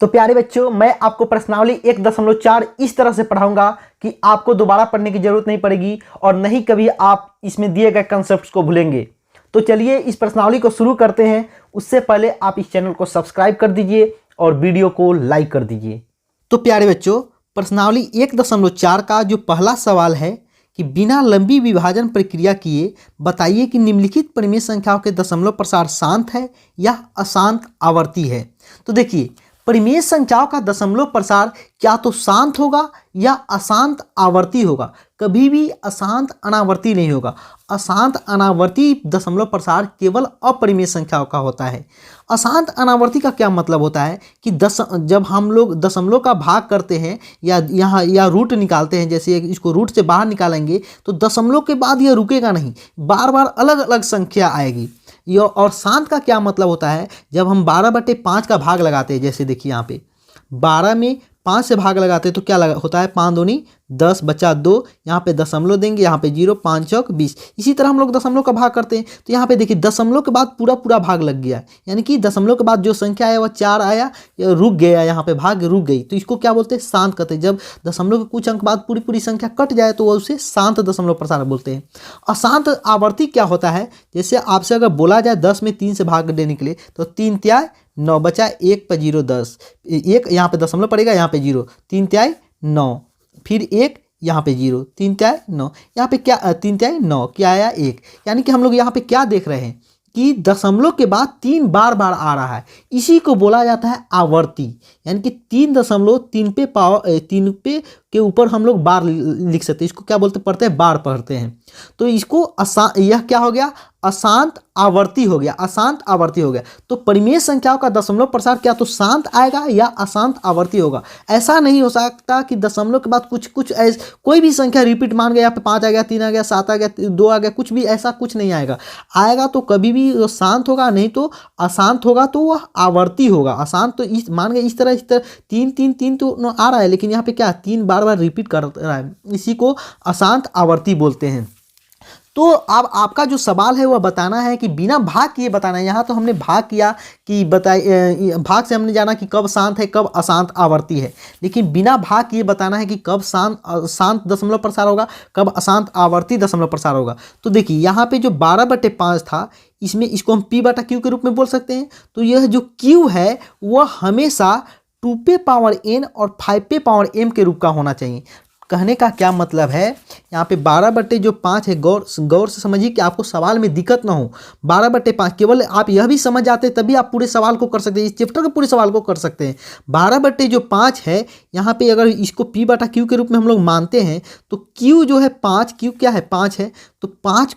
तो प्यारे बच्चों, मैं आपको प्रश्नावली 1.4 इस तरह से पढ़ाऊंगा कि आपको दोबारा पढ़ने की जरूरत नहीं पड़ेगी और नहीं कभी आप इसमें दिए गए कंसेप्ट्स को भूलेंगे। तो चलिए इस प्रश्नावली को शुरू करते हैं। उससे पहले आप इस चैनल को सब्सक्राइब कर दीजिए और वीडियो को लाइक कर दीजिए। तो प्यारे बच्चों, प्रश्नावली 1.4 का जो पहला सवाल है कि बिना लंबी विभाजन प्रक्रिया किए बताइए कि निम्नलिखित परिमेय संख्याओं के दशमलव प्रसार शांत है या अशांत आवर्ती है। तो देखिए, परिमेय संख्याओं का दशमलव प्रसार क्या तो शांत होगा या अशांत आवर्ती होगा। कभी भी अशांत अनावर्ती नहीं होगा। अशांत अनावर्ती दशमलव प्रसार केवल अपरिमेय संख्याओं का होता है। अशांत अनावर्ती का क्या मतलब होता है कि जब हम लोग दशमलव का भाग करते हैं या रूट निकालते हैं, जैसे इसको रूट से बाहर निकालेंगे तो दशमलव के बाद यह रुकेगा नहीं, बार बार अलग अलग संख्या आएगी। और शांत का क्या मतलब होता है, जब हम 12/5 का भाग लगाते हैं, जैसे देखिए यहाँ पे 12 में 5 से भाग लगाते हैं तो क्या होता है, 5 दूनी 10 बचा 2, यहाँ पे दशमलव देंगे, यहाँ पे 0, 5 चौक 20। इसी तरह हम लोग दशमलव का भाग करते हैं तो यहाँ पे देखिए दशमलव के बाद पूरा भाग लग गया, यानी कि दशमलव के बाद जो संख्या आया वह 4 आया, रुक गया, यहाँ पे भाग रुक गई, तो इसको क्या बोलते हैं, शांत कहते हैं। जब दशमलव के कुछ अंक बाद पूरी संख्या कट जाए तो वह उसे शांत दशमलव प्रसार बोलते हैं। अशांत आवर्ती क्या होता है, जैसे आपसे अगर बोला जाए 10 में 3 से भाग देने के लिए तो 3 तिहाई 9 बचा 1 पर 0 10, 1 यहाँ पे दशमलव पड़ेगा, यहाँ पे 0, 3 तिहाई 9, फिर 1 यहाँ पे 0, 3 तिहाई 9, यहाँ पे क्या 3 तिहाई 9 क्या आया 1। यानी कि हम लोग यहाँ पे क्या देख रहे हैं कि दशमलव के बाद 3 बार आ रहा है, इसी को बोला जाता है आवर्ती। यानी कि 3 पे के ऊपर हम लोग बार लिख सकते हैं, इसको क्या बोलते पढ़ते हैं, बार पढ़ते हैं। तो इसको यह क्या हो गया, अशांत आवर्ती हो गया, अशांत आवर्ती हो गया। तो परिमेय संख्याओं का दशमलव प्रसार क्या तो शांत आएगा या अशांत आवर्ती होगा। ऐसा नहीं हो सकता कि दशमलव के बाद कुछ ऐसे कोई भी संख्या रिपीट मान गया, यहाँ पे 5 आ गया, 3 आ गया, 7 आ गया, 2 आ गया, कुछ भी ऐसा कुछ नहीं आएगा। आएगा तो कभी भी वो शांत होगा, नहीं तो अशांत होगा, तो वह आवर्ती होगा। अशांत तो इस मान गए इस तरह 3 तो आ रहा है, लेकिन यहाँ पे क्या 3 बार रिपीट कर रहा है, इसी को अशांत आवर्ती बोलते हैं। तो अब आपका जो सवाल है वह बताना है कि बिना भाग किए बताना है। यहाँ तो हमने भाग किया कि भाग से हमने जाना कि कब शांत है कब अशांत आवर्ती है, लेकिन बिना भाग किए बताना है कि कब शांत दशमलव प्रसार होगा, कब अशांत आवर्ती दशमलव प्रसार होगा। तो देखिए यहाँ पे जो 12/5 था, इसमें इसको हम P/Q के रूप में बोल सकते हैं। तो यह जो Q है वह हमेशा 2p⁻n और 5p⁻m के रूप का होना चाहिए। कहने का क्या मतलब है, यहाँ पे 12/5 है, गौर से समझिए कि आपको सवाल में दिक्कत ना हो। 12/5 केवल आप यह भी समझ जाते तभी आप पूरे सवाल को कर सकते हैं, इस चैप्टर के पूरे सवाल को कर सकते हैं। 12/5 है, यहाँ पे अगर इसको P/Q के रूप में हम लोग मानते हैं तो Q जो है 5, Q क्या है 5 है, तो 5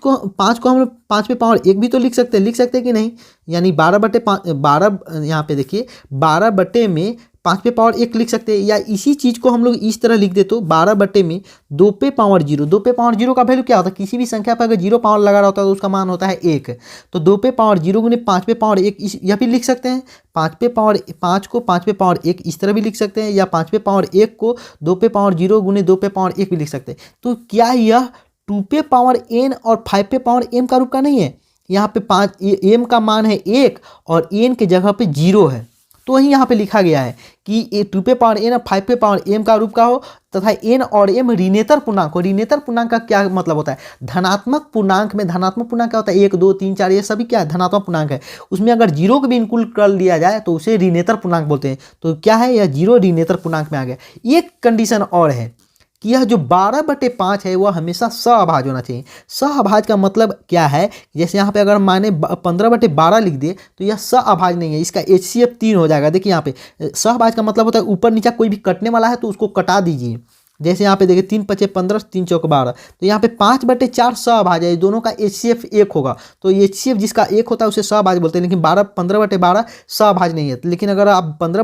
को हम लोग 5p⁻1 भी तो लिख सकते हैं कि नहीं। यानी 12/5 यहाँ पे देखिए 12 में 5p⁻1 लिख सकते हैं, या इसी चीज़ को हम लोग इस तरह लिख दे तो 12 में 2p⁻0। 2p⁻0 का वैल्यू क्या होता है, किसी भी संख्या पर अगर 0 पावर लगा रहा होता है तो उसका मान होता है 1। तो 2p⁻0 गुने 5p⁻1 यह भी लिख सकते हैं। 5 को 5p⁻1 इस तरह भी लिख सकते हैं, या 5p⁻1 को 2p⁻0 गुने 2p⁻1 भी लिख सकते हैं। तो क्या यह 2p⁻n और 5p⁻m का रूप का नहीं है। यहाँ पे 5 m का मान है 1 और n के जगह पे 0 है, तो वही यहाँ पे लिखा गया है कि 2p⁻n और 5p⁻m का रूप का हो तथा n और m ऋणेतर पूर्णांक हो। ऋणेतर पूर्णांक का क्या मतलब होता है, धनात्मक पूर्णांक में धनात्मक पूर्णांक क्या होता है, 1 2 3 4 ये सभी क्या है धनात्मक पूर्णांक है। उसमें अगर 0 को भी इंक्लूड कर लिया जाए तो उसे ऋणेतर पूर्णांक बोलते हैं। तो क्या है, यह 0 ऋणेतर पूर्णांक में आ गया। एक कंडीशन और है कि यह जो 12/5 है वह हमेशा सहअभाज्य होना चाहिए। सहअभाज्य का मतलब क्या है, जैसे यहाँ पे अगर माने 15/12 लिख दे तो यह सहअभाज्य नहीं है, इसका HCF 3 हो जाएगा। देखिए यहाँ पे सहअभाज्य का मतलब होता है ऊपर नीचा कोई भी कटने वाला है तो उसको कटा दीजिए। जैसे यहाँ पे देखिए 3 × 5 = 15, 3 × 4 = 12, तो यहाँ पे 5/4 सहअभाज्य है, दोनों का HCF 1 होगा। तो HCF जिसका 1 होता है उसे सहअभाज्य बोलते हैं, लेकिन 15/12 सहअभाज्य नहीं है। लेकिन अगर आप 15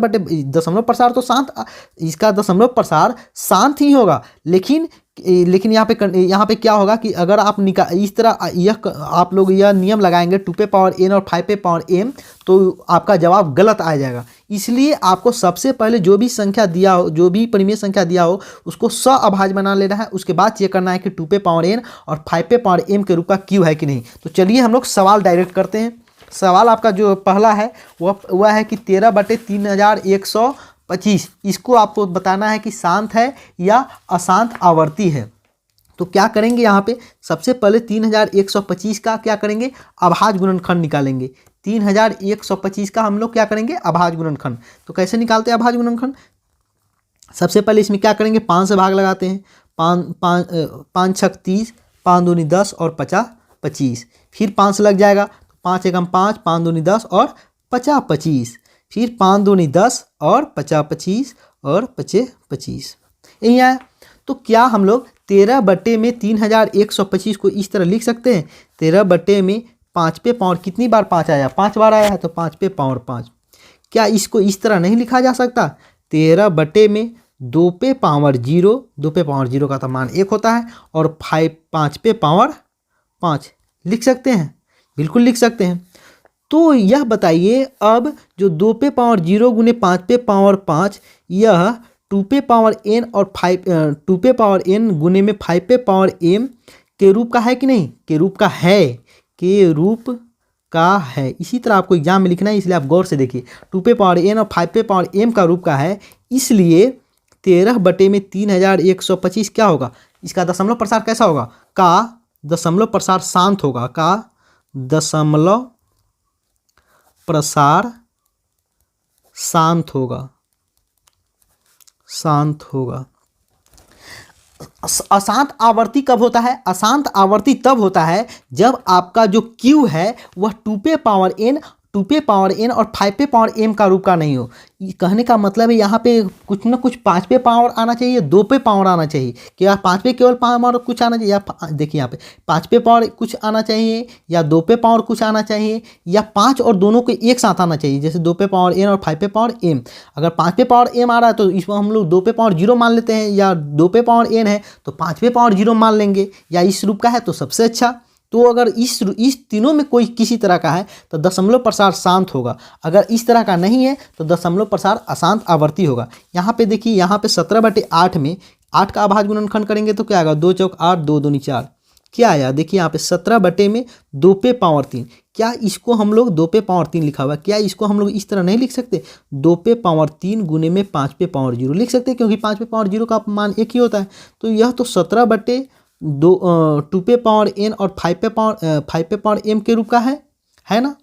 दशमलव प्रसार तो शांत, इसका दशमलव प्रसार शांत ही होगा, लेकिन यहाँ पे क्या होगा कि अगर आप इस तरह यह आप लोग यह नियम लगाएंगे 2p⁻n और 5p⁻m तो आपका जवाब गलत आ जाएगा। इसलिए आपको सबसे पहले जो भी संख्या दिया हो, जो भी परिमेय संख्या दिया हो उसको सहअभाज्य बना लेना है। उसके बाद चेक करना है कि 2p⁻n और 5p⁻m के रूप का Q है कि नहीं। तो चलिए हम लोग सवाल डायरेक्ट करते हैं। सवाल आपका जो पहला है वह है कि 13/3100 25, इसको आपको बताना है कि शांत है या अशांत आवर्ती है। तो क्या करेंगे यहाँ पे, सबसे पहले 3125 का क्या करेंगे, अभाज्य गुणनखंड निकालेंगे। 3125 का हम लोग क्या करेंगे, अभाज्य गुणनखंड। तो कैसे निकालते हैं अभाज्य गुणनखंड, सबसे पहले इसमें क्या करेंगे, 5 से भाग लगाते हैं। 5 छक 30, 5 दूनी 10 और 50 25, फिर 5 से लग जाएगा, 5 एकम 5, 5 दूनी 10 और 50 25, फिर 5 दूनी 10 और 50 25 और 25 25, यही आया। तो क्या हम लोग 13 बटे में 3125 को इस तरह लिख सकते हैं, 13 बटे में 5 पे पावर, कितनी बार 5 आया, 5 बार आया है, तो 5 पे पावर 5। क्या इसको इस तरह नहीं लिखा जा सकता, 13 बटे में 2 पे पावर 0, 2 पे पावर 0 का तो मान 1 होता है, और 5 पे पावर 5 लिख सकते हैं, बिल्कुल लिख सकते हैं। तो यह बताइए अब जो 2 पे पावर 0 गुने 5 पे पावर 5, यह 2 पे पावर n और 2 पे पावर n गुने में 5 पे पावर m के रूप का है कि नहीं, के रूप का है, के रूप का है। इसी तरह आपको एग्जाम में लिखना है, इसलिए आप गौर से देखिए, 2 पे पावर n और 5 पे पावर m का रूप का है, इसलिए 13 बटे में 3125 क्या होगा, इसका दशमलव प्रसार कैसा होगा, का दशमलव प्रसार शांत होगा, का दशमलव प्रसार शांत होगा, शांत होगा। अशांत आवर्ती कब होता है, अशांत आवर्ती तब होता है जब आपका जो Q है वह 2 पे पावर n, 2 पे पावर n और 5 पे पावर m का रूप का नहीं हो। कहने का मतलब है यहाँ पे कुछ ना कुछ 5 पे पावर आना चाहिए, 2 पे पावर आना चाहिए, क्या 5 पे केवल पावर कुछ आना चाहिए, या देखिए यहाँ पे 5 पे पावर कुछ आना चाहिए, या 2 पे पावर कुछ आना चाहिए, या 5 और दोनों को एक साथ आना चाहिए, जैसे 2 पे पावर n और 5 पे पावर m। अगर 5 पे पावर m आ रहा है तो इसमें हम लोग 2 पे पावर 0 मान लेते हैं, या 2 पे पावर n है तो 5 पे पावर 0 मान लेंगे, या इस रूप का है तो सबसे अच्छा। तो अगर इस तीनों में कोई किसी तरह का है तो दशमलव प्रसार शांत होगा, अगर इस तरह का नहीं है तो दशमलव प्रसार अशांत आवर्ती होगा। यहाँ पे देखिए, यहाँ पे 17 बटे 8 में 8 का अभाज्य गुणनखंड करेंगे तो क्या आएगा, 2 चौक 8, 2 दूनी 4, क्या आया, देखिए यहाँ पे 17 बटे में 2 पे पावर 3, क्या इसको हम लोग 2 पे पावर 3 लिखा हुआ है, क्या इसको हम लोग इस तरह नहीं लिख सकते, 2 पे पावर 3 गुने में 5 पे पावर 0 लिख सकते हैं, क्योंकि 5 पे पावर 0 का मान एक ही होता है। तो यह तो 17 बटे 2 पे पावर n और 5 पे पावर m के रूप का है ना।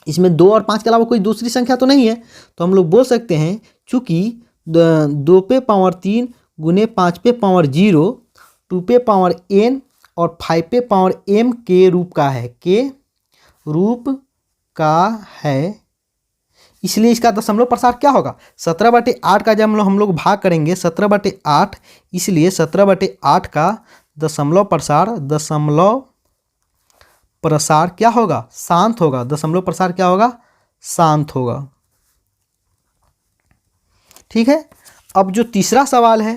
इसमें 2 और 5 के अलावा कोई दूसरी संख्या तो नहीं है, तो हम लोग बोल सकते हैं चूँकि 2 पे पावर 3 गुने 5 पे पावर 0, 2 पे पावर n और 5 पे पावर m के रूप का है, के रूप का है, इसलिए इसका दशमलव प्रसार क्या होगा, 17 बटे 8 का जब हम लोग भाग करेंगे 17 बटे 8, इसलिए 17 बटे 8 का दशमलव प्रसार क्या होगा, शांत होगा, दशमलव प्रसार क्या होगा, शांत होगा। ठीक है। अब जो तीसरा सवाल है,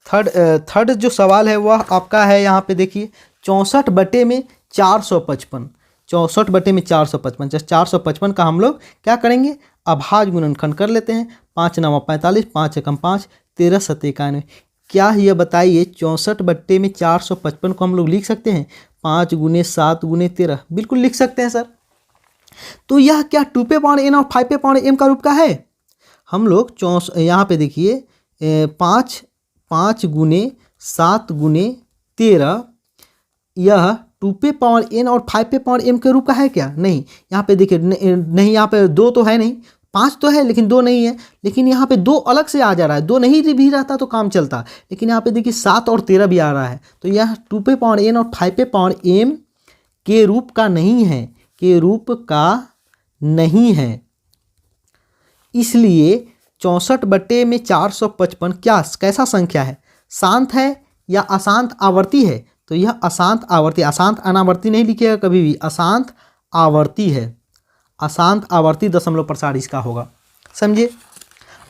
थर्ड जो सवाल है वह आपका है, यहाँ पे देखिए 64 बटे में 455, 64 बटे में 455, 455 का हम लोग क्या करेंगे, अभाज्य गुणनखंड कर लेते हैं। 5 9 45, 5 एकम 5, 13 7 91। क्या यह बताइए 64 बट्टे में 455 को हम लोग लिख सकते हैं 5 गुने 7 गुने 13, बिल्कुल लिख सकते हैं सर। तो यह क्या 2 पे पावर n और 5 पे पावर m का रूप का है। हम लोग यहाँ पे देखिए 5 गुने 7 गुने 13, यह 2 पे पावर n और 5 पे पावर m के रूप का है क्या, नहीं। यहाँ पे देखिए नहीं, यहाँ पे 2 तो है नहीं, 5 तो है लेकिन 2 नहीं है, लेकिन यहाँ पे 2 अलग से आ जा रहा है, 2 नहीं भी रहता तो काम चलता, लेकिन यहाँ पे देखिए 7 और 13 भी आ रहा है, तो यह 2 पे पावर n और 5 पे पावर m के रूप का नहीं है, के रूप का नहीं है। इसलिए 64 बट्टे में 455 क्या कैसा संख्या है, शांत है या अशांत आवर्ती है। तो यह अशांत आवर्ती, अशांत अनावर्ती नहीं लिखिएगा कभी भी, अशांत आवर्ती है, अशांत आवर्ती दशमलव प्रसार इसका होगा। समझिए,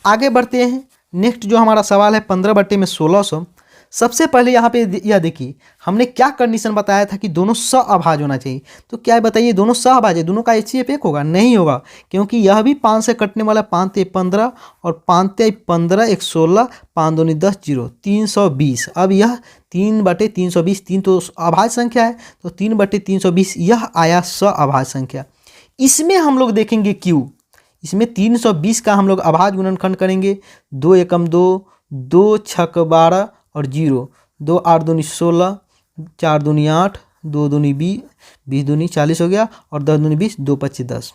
आगे बढ़ते हैं। नेक्स्ट जो हमारा सवाल है 15 बट्टे में 1600। सबसे पहले यहाँ पे यह देखिए हमने क्या कंडीशन बताया था कि दोनों सहअभाज्य होना चाहिए। तो क्या बताइए दोनों सहअभाज्य, दोनों का HCF 1 होगा, नहीं होगा, क्योंकि यह भी 5 से कटने वाला, 5 ते 15 और 5 ते 15 1 16, 5 दूनी 10 0 320। अब यह 3 बटे 320, 3 तो अभाज्य संख्या है, तो 3 बटे 320 यह आया सहअभाज्य संख्या। इसमें हम लोग देखेंगे Q, इसमें 320 का हम लोग अभाज्य गुणनखंड करेंगे। 2 एकम 2, 2 छक 12 और 0, 2 8 दूनी 16, 4 दूनी 8, 2 दूनी 20, 20 दूनी 40 हो गया और 10 दूनी 20, 2 25 10।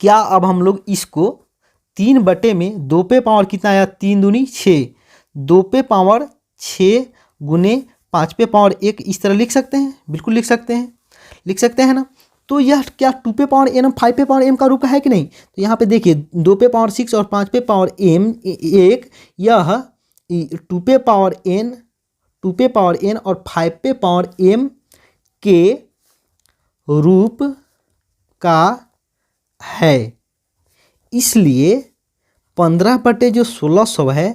क्या अब हम लोग इसको 3 बटे में 2 पे पावर कितना आया, 3 दूनी 6, 2 पे पावर 6 गुने 5 पे पावर 1 इस तरह लिख सकते हैं? बिल्कुल लिख सकते हैं, लिख सकते हैं ना। तो यह क्या 2 पे पावर n और 5 पे पावर m का रूप है कि नहीं? तो यहाँ पे देखिए 2 पे पावर 6 और 5 पे पावर m 1, यह 2 पे पावर n, 2 पे पावर n और 5 पे पावर m के रूप का है। इसलिए 15 बटे जो 1600 है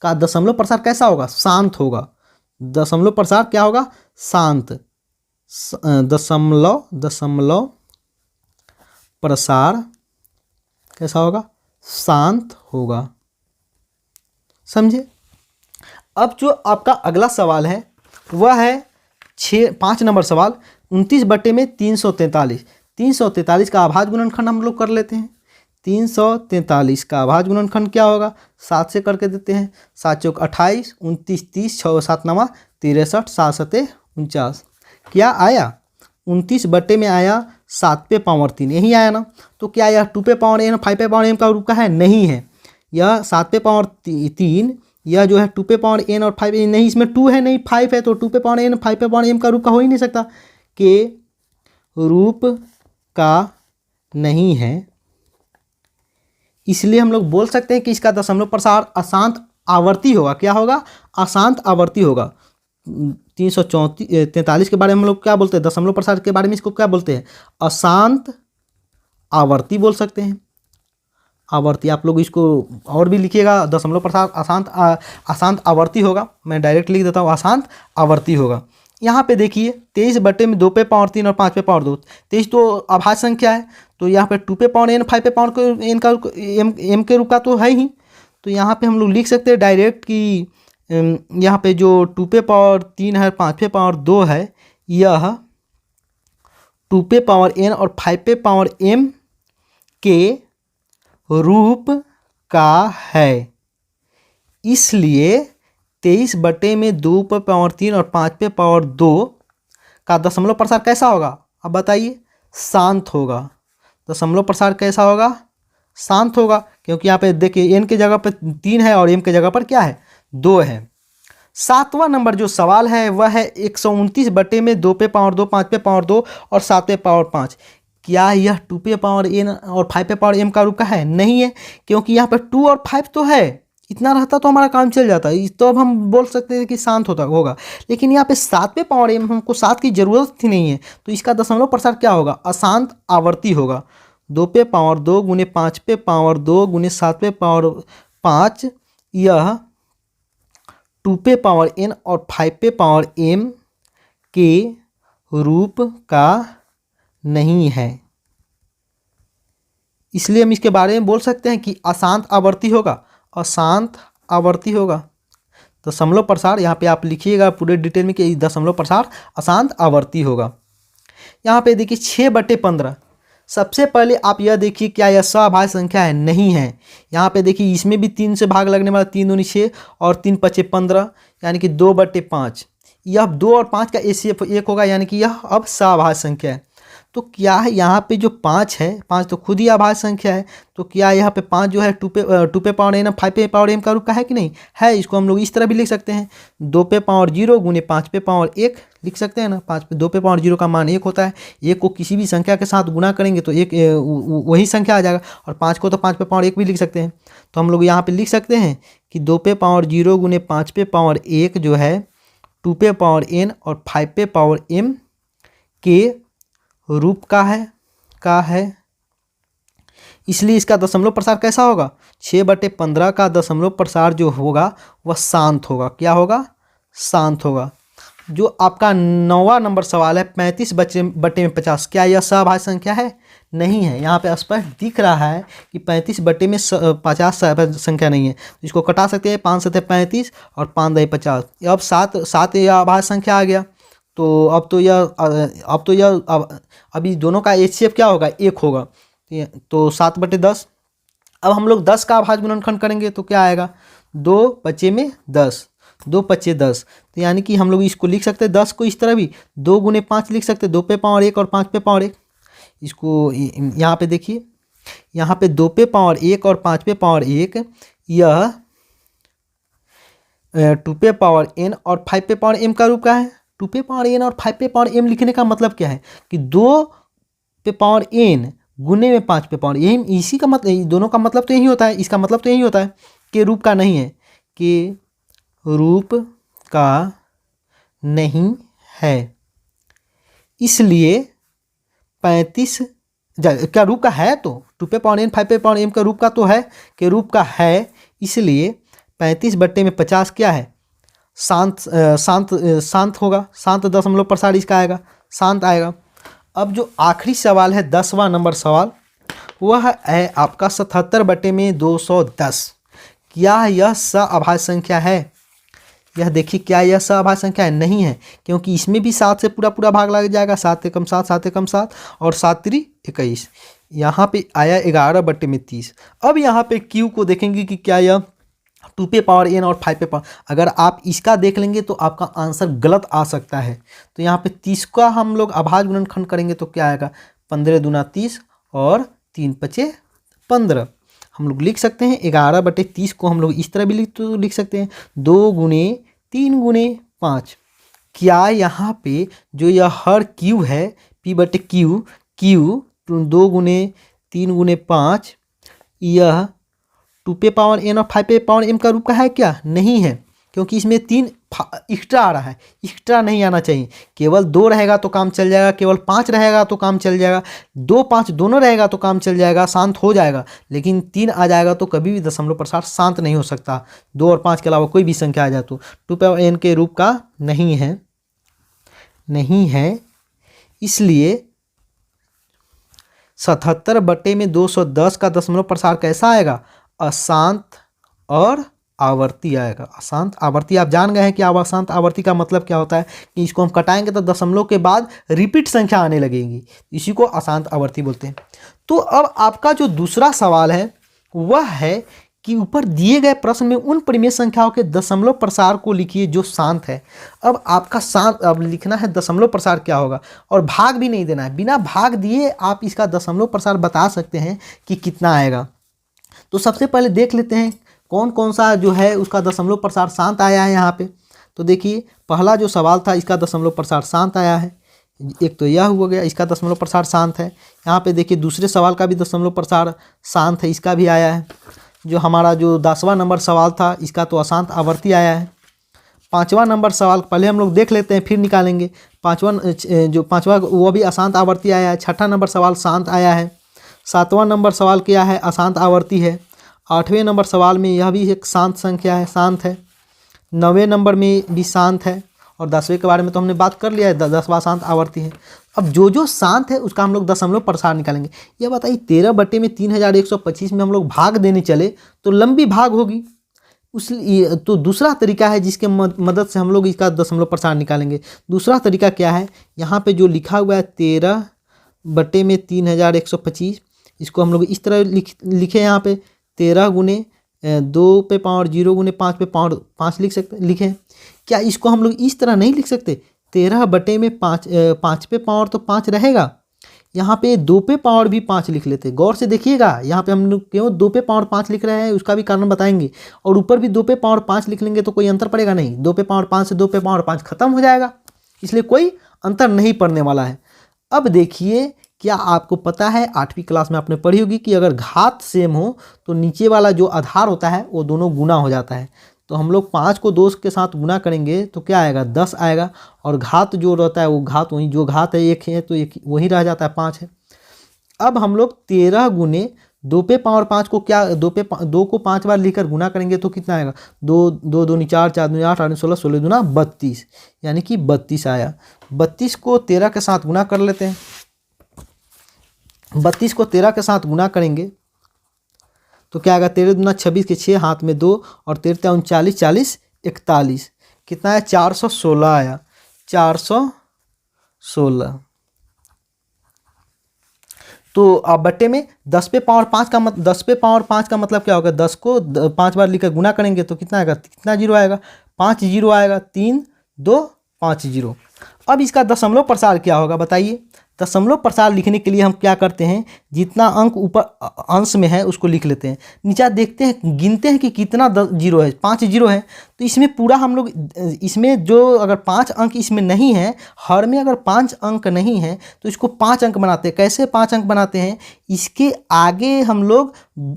का दशमलव प्रसार कैसा होगा, शांत होगा। दशमलव प्रसार क्या होगा, शांत। दशमलव प्रसार कैसा होगा, शांत होगा। समझे? अब जो आपका अगला सवाल है वह है 5 नंबर सवाल। 29 बटे में 343, 343 का अभाज्य गुणनखंड हम लोग कर लेते हैं। 343 का अभाज्य गुणनखंड क्या होगा, 7 से करके देते हैं। 7 चौक 28, 29 30, 6 7 9 63, 7 7 49। क्या आया, 29 बटे में आया 7 पे पावर 3, यही आया ना। तो क्या यह 2 पे पावर n 5 पे पावर m का रूप का है? नहीं है। यह 7 पे पावर 3, यह जो है 2 पे पावर n और 5 नहीं, इसमें 2 है नहीं 5 है, तो 2 पे पावर n 5 पे पावर m का रूप का हो ही नहीं सकता, के रूप का नहीं है। इसलिए हम लोग बोल सकते हैं कि इसका दशमलव प्रसार अशांत आवर्ती होगा। क्या होगा, अशांत आवर्ती होगा। 343 के बारे में हम लोग क्या बोलते हैं, दशमलव प्रसार के बारे में इसको क्या बोलते हैं, अशांत आवर्ती बोल सकते हैं। आवर्ती आप लोग इसको और भी लिखिएगा, दशमलव प्रसार अशांत आवर्ती होगा। मैं डायरेक्ट लिख देता हूँ, अशांत आवर्ती होगा। यहाँ पे देखिए 23 बटे में 2 पे पावर 3 और 5 पे पावर 2, 23 तो अभाज्य संख्या है, तो यहाँ पे 2 पे पावर n 5 पे पावर n का m के रूप का तो है ही। तो यहाँ पे हम लोग लिख सकते हैं डायरेक्ट कि यहाँ पे जो 2 पे पावर 3 है 5 पे पावर 2 है, यह 2 पे पावर n और 5 पे पावर m के रूप का है। इसलिए 23 बटे में 2 पे पावर 3 और 5 पे पावर 2 का दशमलव प्रसार कैसा होगा, अब बताइए, शांत होगा। दशमलव प्रसार कैसा होगा, शांत होगा, क्योंकि यहाँ पे देखिए n की जगह पर 3 है और m की जगह पर क्या है, 2 है। 7वां नंबर जो सवाल है वह है 129 बटे में 2 पे पावर 2, 5 पे पावर 2 और 7 पे पावर 5। क्या यह 2 पे पावर n और 5 पे पावर m का रूप का है? नहीं है, क्योंकि यहाँ पर 2 और 5 तो है, इतना रहता तो हमारा काम चल जाता। तो अब हम बोल सकते हैं कि शांत होगा। लेकिन यहाँ पे 7 पे पावर m, हमको 7 की जरूरत ही नहीं है, तो इसका दशमलव प्रसार क्या होगा, अशांत आवर्ती होगा। 2 पे पावर 2 गुने 5 पे पावर 2 गुने 7 पे पावर 5, यह 2 पे पावर n और 5 पे पावर m के रूप का नहीं है। इसलिए हम इसके बारे में बोल सकते हैं कि अशांत आवर्ती होगा, अशांत आवर्ती होगा। दशमलव प्रसार यहाँ पे आप लिखिएगा पूरे डिटेल में कि दशमलव प्रसार अशांत आवर्ती होगा। यहाँ पे देखिए 6 बटे 15, सबसे पहले आप यह देखिए क्या यह सभाज्य संख्या है? नहीं है। यहाँ पे देखिए इसमें भी 3 से भाग लगने वाला, 3 दूनी 6 और 3 पचे 15, यानी कि 2 बटे 5। यह 2 और 5 का एचसीएफ 1 होगा, यानी कि यह अब सभाज्य संख्या है। तो क्या है यहाँ पे जो 5 है, 5 तो खुद ही अभाज्य संख्या है, तो क्या यहाँ पे 5 जो है 2 पे पावर n 5 पे पावर m का रूप का है कि नहीं है? इसको हम लोग इस तरह भी लिख सकते हैं, 2 पे पावर 0 गुने 5 पे पावर 1 लिख सकते हैं ना। 2 पे पावर 0 का मान 1 होता है, 1 को किसी भी संख्या के साथ गुना करेंगे तो एक वही संख्या आ जाएगा, और 5 को तो 5 पे पावर 1 भी लिख सकते हैं। तो हम लोग यहाँ पे लिख सकते हैं कि 2 पे पावर 0 गुने 5 पे पावर 1 जो है 2 पे पावर n और 5 पे पावर m के रूप का है। इसलिए इसका दशमलव प्रसार कैसा होगा, 6 बटे 15 का दशमलव प्रसार जो होगा वह शांत होगा। क्या होगा, शांत होगा। जो आपका 9वां नंबर सवाल है 35 बटे में 50, क्या यह सभाज्य संख्या है? नहीं है। यहाँ पे स्पष्ट दिख रहा है कि 35 बटे में 50 सभाज्य संख्या नहीं है, तो इसको कटा सकते हैं, 5 7 35 और 5 2 50। अब 7 यह अभाज्य संख्या आ गया। तो अब तो यह अभी दोनों का एचसीएफ क्या होगा, 1 होगा। तो 7/10। अब हम लोग 10 का अभाज्य गुणनखंड करेंगे तो क्या आएगा, 2 में 10, 2×5 = 10। तो यानी कि हम लोग इसको लिख सकते हैं 10 को इस तरह भी 2×5 लिख सकते हैं, 2 पे पावर 1 और 5 पे पावर 1। इसको यहाँ पे देखिए, यहाँ पे 2 पे पावर 1 और 5 पे पावर 1, यह 2 पे पावर n और 5 पे पावर m का रूप का है। 2 पे पावर n और 5 पे पावर m लिखने का मतलब क्या है कि 2 पे पावर n गुने में 5 पे पावर, यही इसी का मतलब, दोनों का मतलब तो यही होता है, इसका मतलब तो यही होता है कि रूप का नहीं है, कि रूप का नहीं है। इसलिए 35 क्या रूप का है, तो 2 पे पावर n 5 पे पावर m का रूप का तो है, कि रूप का है। इसलिए 35/50 क्या है, शांत होगा, शांत दशमलव प्रसार इसका आएगा, शांत आएगा। अब जो आखिरी सवाल है 10वां नंबर सवाल, वह है आपका 77/210। क्या यह सअभाज्य संख्या है? यह देखिए, क्या यह सअभाज्य संख्या है? नहीं है, क्योंकि इसमें भी 7 से पूरा भाग लग जाएगा, 7 एकम 7, 7 एकम 7 और 7 × 21। यहाँ पे आया 11/30। अब यहाँ पे क्यू को देखेंगे कि क्या यह 2 पे पावर n और 5 पे पावर, अगर आप इसका देख लेंगे तो आपका आंसर गलत आ सकता है। तो यहाँ पे 30 का हम लोग अभाज्य गुणनखंड करेंगे तो क्या आएगा, 15 दूना 30 और 3×5 = 15। हम लोग लिख सकते हैं 11/30 को हम लोग इस तरह भी लिख सकते हैं, 2 × 3 × 5। क्या यहाँ पे जो यह हर क्यू है, P/Q, 2 × 3 × 5, यह 2 पे पावर n और 5 पे पावर m का रूप का है क्या? नहीं है, क्योंकि इसमें 3 एक्स्ट्रा आ रहा है, एक्स्ट्रा नहीं आना चाहिए। केवल 2 रहेगा तो काम चल जाएगा, केवल 5 रहेगा तो काम चल जाएगा, 2 5 दोनों रहेगा तो काम चल जाएगा, शांत हो जाएगा। लेकिन 3 आ जाएगा तो कभी भी दशमलव प्रसार शांत नहीं हो सकता। 2 और 5 के अलावा कोई भी संख्या आ जाए तो 2 पे पावर n के रूप का नहीं है। इसलिए 77/210 का दशमलव प्रसार कैसा आएगा, अशांत और आवर्ती आएगा। अशांत आवर्ती, आप जान गए हैं कि अशांत आवर्ती का मतलब क्या होता है, कि इसको हम कटाएंगे तो दशमलव के बाद रिपीट संख्या आने लगेगी, इसी को अशांत आवर्ती बोलते हैं। तो अब आपका जो दूसरा सवाल है वह है कि ऊपर दिए गए प्रश्न में उन परिमेय संख्याओं के दशमलव प्रसार को लिखिए जो शांत है। अब आपका शांत, अब लिखना है दशमलव प्रसार क्या होगा, और भाग भी नहीं देना है, बिना भाग दिए आप इसका दशमलव प्रसार बता सकते हैं कि कितना आएगा। तो सबसे पहले देख लेते हैं कौन कौन सा जो है उसका दशमलव प्रसार शांत आया है यहाँ पे। तो देखिए, पहला जो सवाल था इसका दशमलव प्रसार शांत आया है, एक तो यह हो गया, इसका दशमलव प्रसार शांत है। यहाँ पे देखिए दूसरे सवाल का भी दशमलव प्रसार शांत है, इसका भी आया है। जो हमारा जो 10वां नंबर सवाल था इसका तो अशांत आवर्ती आया है। 5वां नंबर सवाल पहले हम लोग देख लेते हैं, फिर निकालेंगे। 5वां वो भी अशांत आवर्ती आया है। 6ठा नंबर सवाल शांत आया है। 7वां नंबर सवाल क्या है, अशांत आवर्ती है। 8वें नंबर सवाल में यह भी एक शांत संख्या है, शांत है। 9वें नंबर में भी शांत है, और 10वें के बारे में तो हमने बात कर लिया है, 10वां शांत आवर्ती है। अब जो शांत है उसका हम लोग दशमलव प्रसार निकालेंगे। यह बताइए 13/3125 में हम लोग भाग देने चले तो लंबी भाग होगी, तो दूसरा तरीका है जिसके मदद से हम लोग इसका दशमलव प्रसार निकालेंगे। दूसरा तरीका क्या है, यहाँ पे जो लिखा हुआ है 13/3125, इसको हम लोग इस तरह लिखे, यहाँ पे 13 × 2 पे पावर 0 × 5 पे पावर 5 लिखे। क्या इसको हम लोग इस तरह नहीं लिख सकते, 13/5 पे पावर तो 5 रहेगा, यहाँ पे 2 पे पावर भी 5 लिख लेते। गौर से देखिएगा, यहाँ पे हम लोग क्यों 2 पे पावर 5 लिख रहे हैं उसका भी कारण बताएंगे, और ऊपर भी 2 पे पावर 5 लिख लेंगे तो कोई अंतर पड़ेगा नहीं। 2 पे पावर 5 से 2 पे पावर 5 खत्म हो जाएगा, इसलिए कोई अंतर नहीं पड़ने वाला है। अब देखिए, क्या आपको पता है 8वीं क्लास में आपने पढ़ी होगी कि अगर घात सेम हो तो नीचे वाला जो आधार होता है वो दोनों गुना हो जाता है। तो हम लोग 5 को 2 के साथ गुना करेंगे तो क्या आएगा, 10 आएगा, और घात जो रहता है वो घात वही, जो घात है 1 है तो एक वही रह जाता है, 5 है। अब हम लोग 13 × 2 पे पावर 5 को क्या 2 को 5 बार लेकर गुना करेंगे तो कितना आएगा, 2 2 दूनी 4 4 दूनी 8 8 16 16 दूना 32, यानी कि 32 आया। 32 को 13 के साथ गुना कर लेते हैं। 32 को 13 के साथ गुना करेंगे तो क्या आएगा, 13 दूना 26 के 6 हाथ में 2 और 13 39 40 41, कितना है, 416 आया, 416। तो अब बट्टे में 10 पे पावर 5 का 10 पे पावर 5 का मतलब क्या होगा, 10 को 5 बार लिखकर गुना करेंगे तो कितना आएगा, कितना जीरो आएगा, 5 जीरो आएगा, 3 2 5 जीरो। अब इसका दशमलव प्रसार क्या होगा बताइए। दशमलव प्रसार लिखने के लिए हम क्या करते हैं, जितना अंक ऊपर अंश में है उसको लिख लेते हैं, नीचे देखते हैं गिनते हैं कि कितना जीरो है, 5 जीरो है। तो इसमें पूरा हम लोग इसमें जो अगर 5 अंक इसमें नहीं है, हर में अगर 5 अंक नहीं है तो इसको 5 अंक बनाते हैं। कैसे 5 अंक बनाते हैं, इसके आगे हम लोग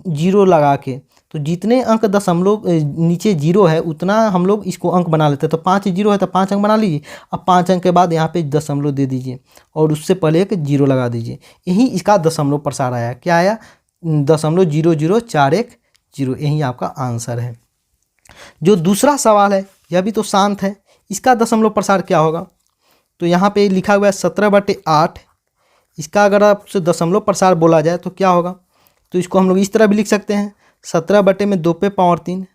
जीरो लगा के, तो जितने अंक दशमलव नीचे जीरो है उतना हम लोग इसको अंक बना लेते हैं। तो 5 जीरो है तो 5 अंक बना लीजिए। अब 5 अंक के बाद यहाँ पे दशमलव दे दीजिए और उससे पहले एक जीरो लगा दीजिए। यही इसका दशमलव प्रसार आया। क्या आया, 0.0041 यही आपका आंसर है। जो दूसरा सवाल है यह भी तो शांत है, इसका दशमलव प्रसार क्या होगा। तो यहाँ पे लिखा हुआ है 17/8। इसका अगर आपसे दशमलव प्रसार बोला जाए तो क्या होगा, तो इसको हम लोग इस तरह भी लिख सकते हैं, 17/2 पे पावर 3।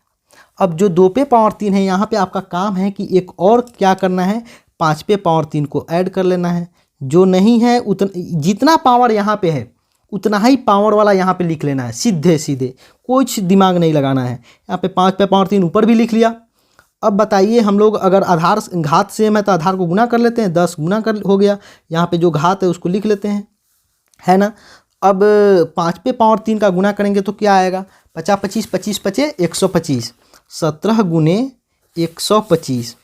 अब जो 2 पे पावर 3 है, यहाँ पे आपका काम है कि एक और क्या करना है, 5 पे पावर 3 को ऐड कर लेना है। जो नहीं है जितना पावर यहाँ पे है उतना ही पावर वाला यहाँ पे लिख लेना है, सीधे सीधे, कुछ दिमाग नहीं लगाना है। यहाँ पे 5 पे पावर 3 ऊपर भी लिख लिया। अब बताइए, हम लोग अगर आधार घात सेम है तो आधार को गुना कर लेते हैं, 10 गुना कर हो गया, यहाँ पे जो घात है उसको लिख लेते हैं, है ना। अब 5 पे पावर 3 का गुना करेंगे तो क्या आएगा, 50 25 25 25 125, 17 गुने 125,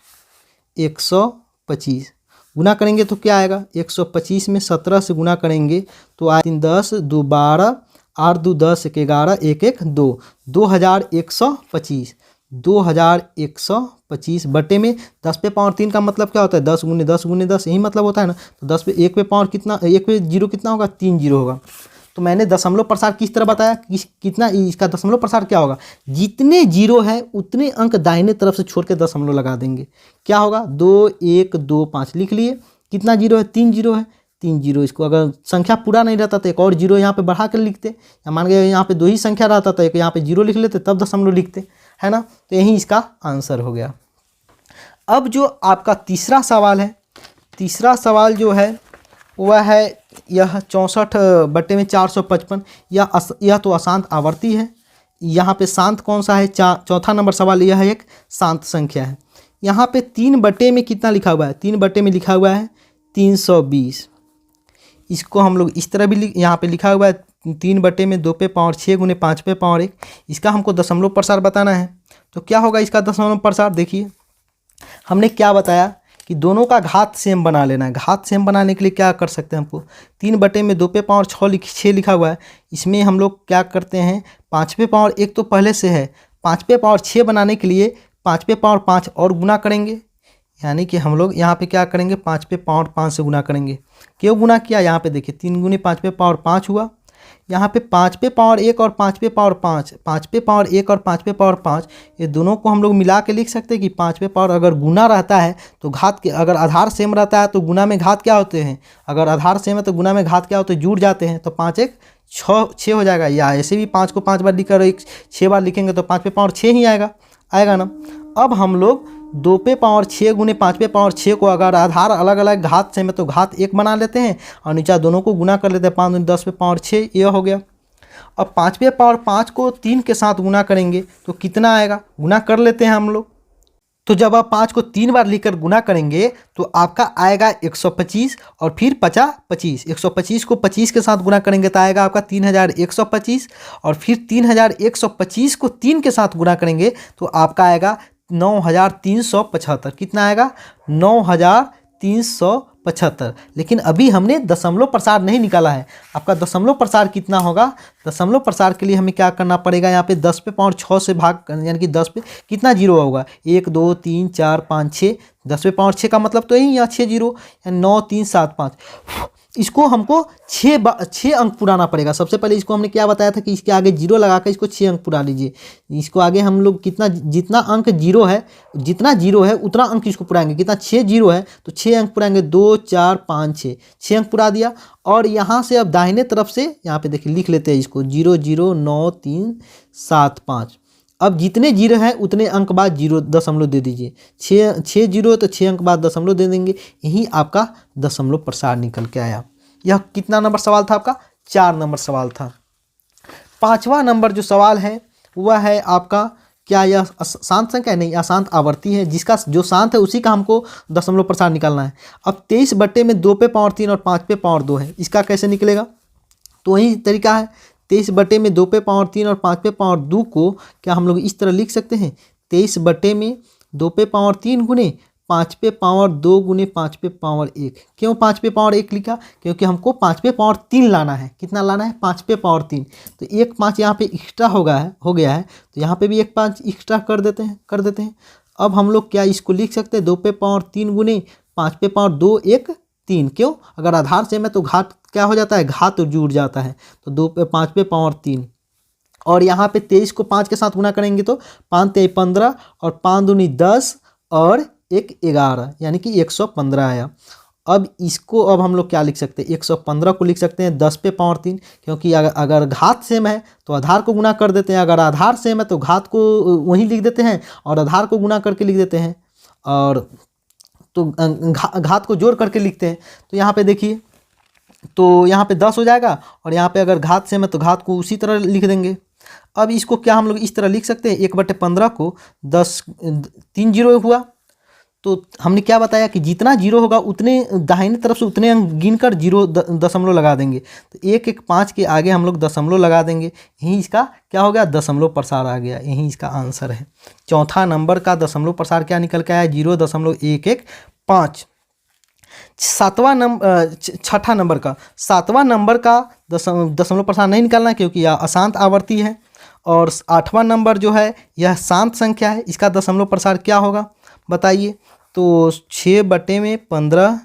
125 गुना करेंगे तो क्या आएगा, 125 में 17 से गुना करेंगे तो आए 3 10 2 12 8 2 10 1 11 1 1 2, 2125, 2125 बटे में 10 पे पावर 3 का मतलब क्या होता है, 10 गुने 10 गुने 10, यही मतलब होता है ना। तो 10 पे 1 पे पावर कितना, 1 पे जीरो कितना होगा, 3 जीरो होगा। तो मैंने दशमलव प्रसार किस तरह बताया कि कितना, इसका दशमलव प्रसार क्या होगा, जितने जीरो है उतने अंक दाहिने तरफ से छोड़ के दशमलव लगा देंगे। क्या होगा, 2 1 2 5 लिख लिए। कितना जीरो है, 3 जीरो है, 3 जीरो। इसको अगर संख्या पूरा नहीं रहता तो एक और जीरो यहाँ पे बढ़ा कर लिखते, या मान गए यहाँ पे 2 ही संख्या रहता तो एक यहाँ पे जीरो लिख लेते, तब दशमलव लिखते, है ना। तो यही इसका आंसर हो गया। अब जो आपका तीसरा सवाल है, तीसरा सवाल जो है वह है यह 64/455। यह तो अशांत आवर्ती है। यहाँ पे शांत कौन सा है, चौथा नंबर सवाल, यह एक शांत संख्या है। यहाँ पे 3 बटे में कितना लिखा हुआ है, 3 बटे में लिखा हुआ है 320। इसको हम लोग इस तरह भी यहाँ पे लिखा हुआ है 3 बटे में 2 पे पावर 6 गुने 5 पे पावर 1। इसका हमको दशमलव प्रसार बताना है। तो क्या होगा इसका दशमलव प्रसार, देखिए हमने क्या बताया कि दोनों का घात सेम बना लेना है। घात सेम बनाने के लिए क्या कर सकते हैं, हमको 3 बटे में 2 पे पावर 6 लिखा हुआ है, इसमें हम लोग क्या करते हैं, 5 पे पावर 1 तो पहले से है, 5 पे पावर 6 बनाने के लिए 5 पे पावर 5 और गुना करेंगे। यानी कि हम लोग यहाँ पे क्या करेंगे, 5 पे पावर 5 से गुना करेंगे। क्यों गुना किया, यहाँ पे देखिए 3 गुने 5 पे पावर 5 हुआ। यहाँ पे 5 पे पावर 1 और 5 पे पावर 5, 5 पे पावर 1 और 5 पे पावर 5, ये दोनों को हम लोग मिला के लिख सकते हैं कि 5 पे पावर अगर गुना रहता है तो घात के, अगर आधार सेम रहता है तो गुना में घात क्या होते हैं, अगर आधार सेम है तो गुना में घात क्या होते हैं, जुड़ जाते हैं। तो 5 1 6 हो जाएगा। या ऐसे भी 5 को 5 बार लिखकर 6 बार लिखेंगे तो 5 पे पावर 6 ही आएगा ना। अब हम लोग 2 पे पावर 6 गुने 5 पे पावर 6 को अगर आधार अलग अलग घात से में तो घात 1 बना लेते हैं और नीचे दोनों को गुना कर लेते हैं, 5 10 पे पावर 6, ये हो गया। अब 5 पे पावर 5 को 3 के साथ गुना करेंगे तो कितना आएगा, गुना कर लेते हैं हम लोग। तो जब आप 5 को 3 बार लिखकर गुना करेंगे तो आपका आएगा 125 और फिर 50 25, 125 को 25 के साथ गुना करेंगे तो आएगा आपका 3125 और फिर 3125 को 3 के साथ गुना करेंगे तो आपका आएगा 9375। कितना आएगा, 9375। लेकिन अभी हमने दशमलव प्रसार नहीं निकाला है। आपका दशमलव प्रसार कितना होगा, दशमलव प्रसार के लिए हमें क्या करना पड़ेगा, यहाँ पे 10 पे पावर 6 से भाग, यानी कि 10 पे कितना जीरो होगा, 1 2 3 4 5 6, 10 पे पावर 6 का मतलब तो यही, यहाँ 6 जीरो, 9 3 7 5। इसको हमको 6 अंक पुराना पड़ेगा। सबसे पहले इसको हमने क्या बताया था कि इसके आगे जीरो लगाकर इसको 6 अंक पुरा लीजिए। इसको आगे हम लोग कितना, जितना अंक जीरो है, जितना जीरो है उतना अंक इसको पुराएंगे। कितना, 6 जीरो है तो 6 अंक पुराएंगे, 2 4 5 6, 6 अंक पुरा दिया। और यहाँ से अब दाहिने तरफ से यहाँ पे देखिए लिख लेते हैं इसको 0 0 9 3 7 5। अब जितने जीरो हैं उतने अंक बाद जीरो दशमलव दे दीजिए। 6 जीरो तो 6 अंक बाद दशमलव दे देंगे। यही आपका दशमलव प्रसार निकल के आया। यह कितना नंबर सवाल था आपका, 4 नंबर सवाल था। 5वां नंबर जो सवाल है वह है आपका, क्या यह शांत संख्या नहीं, अशांत आवर्ती है, जिसका जो शांत है उसी का हमको दशमलव प्रसार निकालना है। अब 23 बट्टे में 2 पे पावर 3 और 5 पे पावर 2 है, इसका कैसे निकलेगा? तो वही तरीका है, 23 बट्टे में 2 पे पावर 3 और 5 पे पावर 2 को क्या हम लोग इस तरह लिख सकते हैं, 23 बट्टे में 2 पे पावर 3 गुने 5 पे पावर 2 गुने 5 पे पावर 1। क्यों 5 पे पावर 1 लिखा? क्योंकि हमको 5 पे पावर 3 लाना है। कितना लाना है? 5 पे पावर 3। तो एक 5 यहाँ पे एक्स्ट्रा हो गया है, तो यहाँ पे भी एक 5 एक्स्ट्रा कर देते हैं। अब हम लोग क्या इसको लिख सकते हैं, 2 पे पावर 3 गुने 5 पे पावर 2 1 3। क्यों? अगर आधार सेम है तो घात क्या हो जाता है, घात जुड़ जाता है। तो 2 पे 5 पे पावर 3, और यहाँ पे 23 को 5 के साथ गुना करेंगे तो 5 3 15 और 5 दूनी 10 और 1 11, यानी कि 115 आया। अब इसको अब हम लोग क्या लिख सकते हैं, 115 को लिख सकते हैं 10 पे पावर 3, क्योंकि अगर घात सेम है तो आधार को गुना कर देते हैं, अगर आधार सेम है तो घात को वहीं लिख देते हैं और आधार को गुना करके लिख देते हैं, और तो घात को जोड़ करके लिखते हैं। तो यहाँ पे देखिए, तो यहाँ पे 10 हो जाएगा, और यहाँ पे अगर घात सेम है तो घात को उसी तरह लिख देंगे। अब इसको क्या हम लोग इस तरह लिख सकते हैं, 1/15 को 10 3 जीरो हुआ, तो हमने क्या बताया कि जितना जीरो होगा उतने दाहिनी तरफ से उतने अंक गिनकर जीरो दशमलव लगा देंगे। तो 1 1 5 के आगे हम लोग दशमलव लगा देंगे, यही इसका क्या हो गया, दशमलव प्रसार आ गया। यही इसका आंसर है। चौथा नंबर का दशमलव प्रसार क्या निकल के आया, 0.115। छठा नंबर का 7वां नंबर का दशमलव प्रसार नहीं निकालना, क्योंकि यह अशांत आवर्ती है। और 8वां नंबर जो है यह शांत संख्या है, इसका दशमलव प्रसार क्या होगा बताइए। तो 6 बटे में 15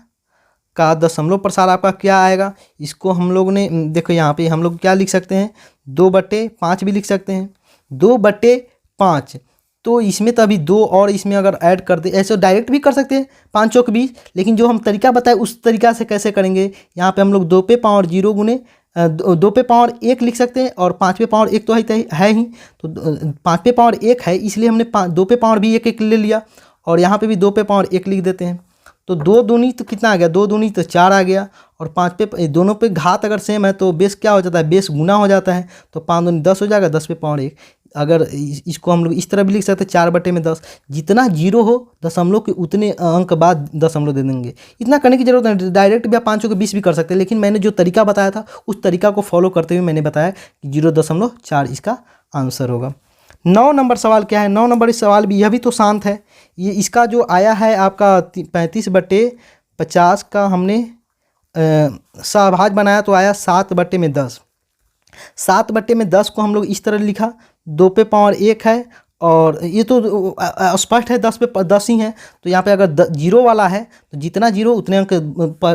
का दशमलव प्रसार आपका क्या आएगा, इसको हम लोग ने देखो यहाँ पे हम लोग क्या लिख सकते हैं, 2/5 भी लिख सकते हैं, 2/5। तो इसमें तो अभी 2 और इसमें अगर ऐड कर दे, ऐसे डायरेक्ट भी कर सकते हैं 5 चौक 20, लेकिन जो हम तरीका बताए उस तरीका से कैसे करेंगे, यहाँ पे हम लोग 2 पे पावर 0 गुने 2 पे पावर 1 लिख सकते हैं, और 5 पे पावर 1 तो है ही, तो 5 पे पावर 1 है, इसलिए हमने 2 पे पावर भी 1 ले लिया, और यहाँ पे भी 2 पे पावर 1 लिख देते हैं। तो 2 दूनी तो कितना आ गया, 2 दूनी तो 4 आ गया, और 5 पे दोनों पे घात अगर सेम है तो बेस क्या हो जाता है, बेस गुना हो जाता है, तो 5 दूनी 10 हो जाएगा, 10 पे पावर 1। अगर इसको हम लोग इस तरह भी लिख सकते हैं, 4/10। जितना जीरो हो दशमलव के उतने अंक बाद दशमलव दे देंगे। इतना करने की जरूरत नहीं, डायरेक्ट भी आप 5 के 20 भी कर सकते हैं, लेकिन मैंने जो तरीका बताया था उस तरीका को फॉलो करते हुए मैंने बताया कि 0.4 इसका आंसर होगा। 9 नंबर सवाल क्या है, 9 नंबर सवाल भी यह भी तो शांत है। ये इसका जो आया है आपका 35/50 का हमने सहभाज बनाया तो आया 7/10। 7/10 को हम लोग इस तरह लिखा, 2 पे पावर 1 है, और ये तो स्पष्ट है 10 पे 10 ही है, तो यहाँ पे अगर जीरो वाला है तो जितना जीरो उतने अंक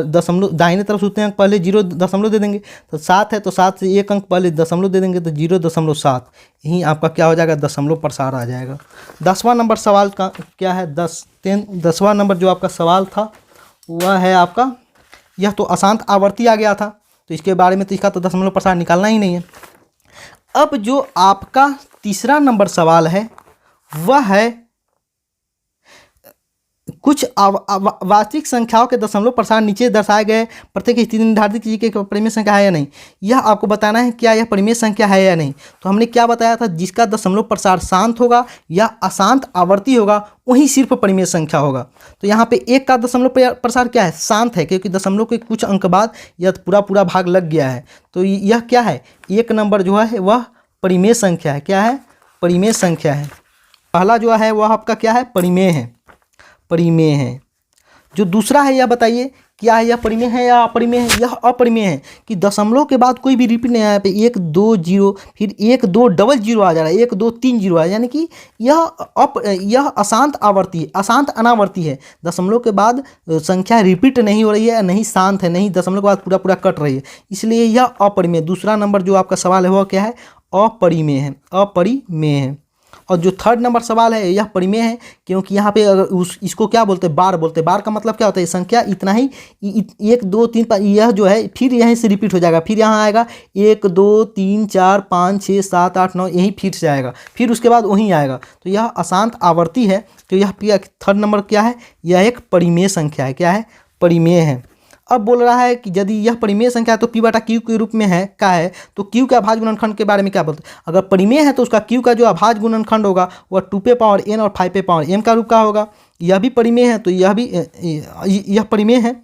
दशमलव दाहिने तरफ से उतने अंक पहले 0 दशमलव दे देंगे। तो 7 है तो 7 से 1 अंक पहले दशमलव दे देंगे, तो 0.7 यही आपका क्या हो जाएगा, दशमलव प्रसार आ जाएगा। 10वां नंबर सवाल का क्या है, 10वां नंबर जो आपका सवाल था वह है आपका, यह तो अशांत आवर्ती आ गया था, तो इसके बारे में तो इसका तो दशमलव प्रसार निकालना ही नहीं है। अब जो आपका तीसरा नंबर सवाल है वह है कुछ वास्तविक संख्याओं के दशमलव प्रसार नीचे दर्शाए गए प्रत्येक स्थिति निर्धारित कीजिए कि परिमेय संख्या है या नहीं। यह आपको बताना है क्या यह परिमेय संख्या है या नहीं। तो हमने क्या बताया था, जिसका दशमलव प्रसार शांत होगा या अशांत आवर्ती होगा वही सिर्फ परिमेय संख्या होगा। तो यहाँ पे 1 का दशमलव प्रसार क्या है, शांत है, क्योंकि दशमलव के कुछ अंक बाद यह पूरा भाग लग गया है। तो यह क्या है, 1 नंबर जो है वह परिमेय संख्या है। क्या है, परिमेय संख्या है। पहला जो है वह आपका क्या है, परिमेय है, परिमेय है। जो दूसरा है यह बताइए क्या है, यह परिमेय है या अपरिमेय है। यह अपरिमेय है कि दशमलव के बाद कोई भी रिपीट नहीं आया, पे 1 2 0 फिर 1 2 डबल 0 आ जा रहा है, 1 2 3 0 है, यानी कि यह अशांत आवर्ती है, अशांत अनावर्ती है। दशमलव के बाद संख्या रिपीट नहीं हो रही है, नहीं शांत है, नहीं दशमलव के बाद पूरा कट रही है, इसलिए यह अपरिमेय। दूसरा नंबर जो आपका सवाल है वह क्या है, अपरिमेय है, अपरिमेय है। और जो थर्ड नंबर सवाल है यह परिमेय है, क्योंकि यहाँ पे अगर इसको क्या बोलते हैं, बार बोलते हैं। बार का मतलब क्या होता है, संख्या इतना ही 1 2 3 5 यह जो है फिर यहीं से रिपीट हो जाएगा, फिर यहाँ आएगा 1 2 3 4 5 6 7 8 9 यहीं फिर से आएगा, फिर उसके बाद वहीं आएगा। तो यह अशांत आवर्ती है, तो यह थर्ड नंबर क्या है, यह एक परिमेय संख्या है। क्या है, परिमेय है। अब बोल रहा है कि यदि यह परिमेय संख्या है तो p बटा q के रूप में है का है, तो q के अभाज्य गुणनखंड के बारे में क्या बोलते हैं? अगर परिमेय है तो उसका q का जो अभाज्य गुणनखंड होगा वह 2n और 5n का रूप का होगा। यह भी परिमेय है तो यह परिमेय है।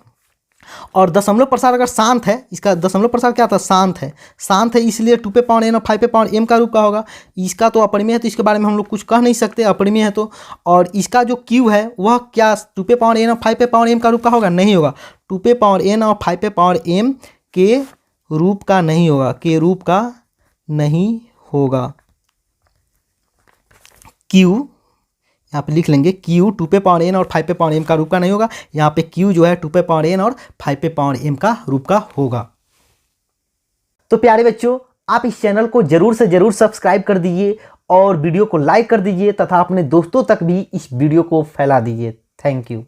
और दशमलव प्रसार अगर शांत है, इसका दशमलव प्रसार क्या था? शांत है इसलिए 2n और 5m का रूप का होगा। इसका तो अपरिमेय है तो इसके बारे में हम लोग कुछ कह नहीं सकते, अपरिमेय है तो। और इसका जो q है वह क्या 2n और 5m का रूप का होगा? नहीं होगा, 2n और 5m के रूप का नहीं होगा, के रूप का नहीं होगा। q यहाँ पे लिख लेंगे q 2n और 5m का रूप का नहीं होगा। यहाँ पे q जो है 2n और 5m का रूप का होगा। तो प्यारे बच्चों, आप इस चैनल को जरूर से जरूर सब्सक्राइब कर दीजिए और वीडियो को लाइक कर दीजिए तथा अपने दोस्तों तक भी इस वीडियो को फैला दीजिए। Thank you.